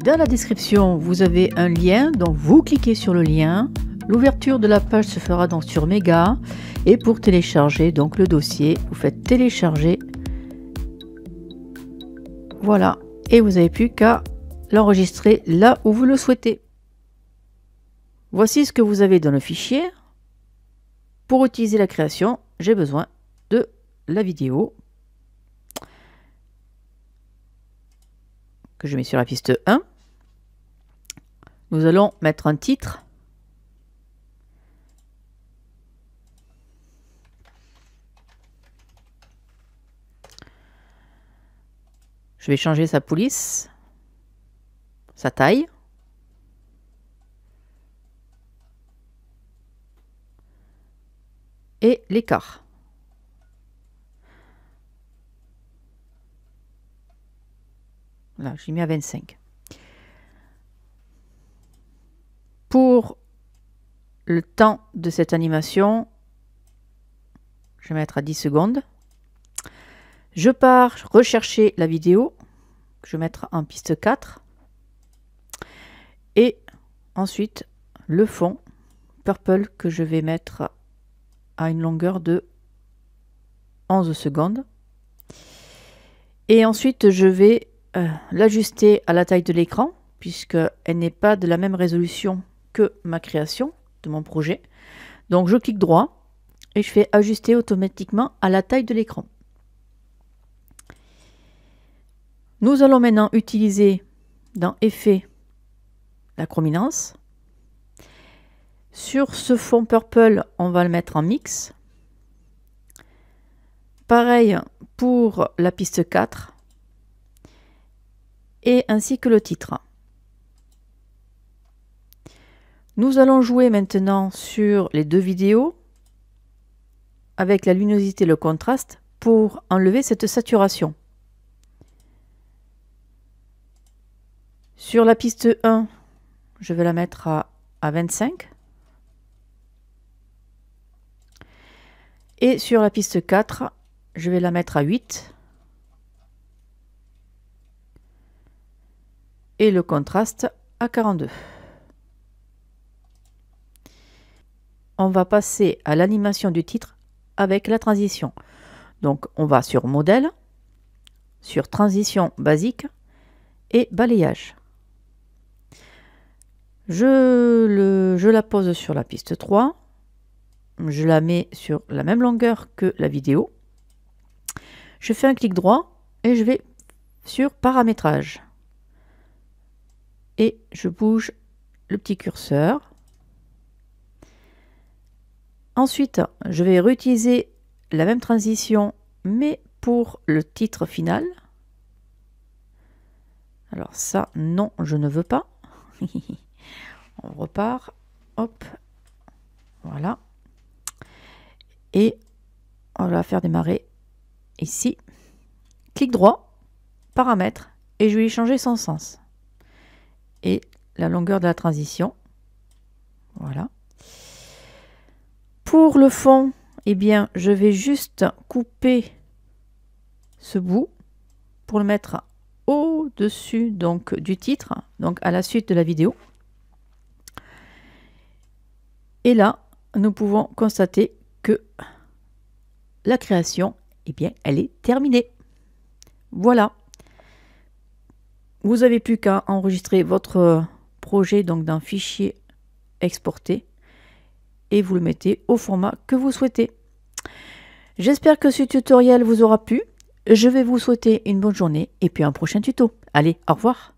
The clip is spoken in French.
Dans la description, vous avez un lien, donc vous cliquez sur le lien. L'ouverture de la page se fera donc sur Mega. Et pour télécharger donc le dossier, vous faites télécharger. Voilà. Et vous n'avez plus qu'à l'enregistrer là où vous le souhaitez. Voici ce que vous avez dans le fichier. Pour utiliser la création, j'ai besoin de la vidéo que je mets sur la piste 1. Nous allons mettre un titre. Je vais changer sa police, sa taille. Et l'écart. Là, j'ai mis à 25. Pour le temps de cette animation, je vais mettre à 10 secondes. Je pars rechercher la vidéo. Je vais mettre en piste 4. Et ensuite, le fond purple que je vais mettre à une longueur de 11 secondes. Et ensuite, je vais l'ajuster à la taille de l'écran, puisqu'elle n'est pas de la même résolution que ma création de mon projet. Donc, je clique droit et je fais ajuster automatiquement à la taille de l'écran. Nous allons maintenant utiliser dans Effets la chrominance. Sur ce fond purple, on va le mettre en mix. Pareil pour la piste 4 et ainsi que le titre. Nous allons jouer maintenant sur les deux vidéos avec la luminosité et le contraste pour enlever cette saturation. Sur la piste 1, je vais la mettre à 25. Et sur la piste 4, je vais la mettre à 8. Et le contraste à 42. On va passer à l'animation du titre avec la transition. Donc on va sur modèle, sur transition basique et balayage. Je la pose sur la piste 3. Je la mets sur la même longueur que la vidéo. Je fais un clic droit et je vais sur paramétrage. Et je bouge le petit curseur. Ensuite, je vais réutiliser la même transition, mais pour le titre final. Alors ça, non, je ne veux pas. On repart. Hop. Voilà. Et on va faire démarrer ici. Clic droit, paramètres, et je vais changer son sens. Et la longueur de la transition. Voilà. Pour le fond, eh bien, je vais juste couper ce bout pour le mettre au-dessus donc du titre, donc à la suite de la vidéo. Et là, nous pouvons constater que la création, eh bien, elle est terminée. Voilà. Vous n'avez plus qu'à enregistrer votre projet donc d'un fichier exporté et vous le mettez au format que vous souhaitez. J'espère que ce tutoriel vous aura plu. Je vais vous souhaiter une bonne journée et puis un prochain tuto. Allez, au revoir.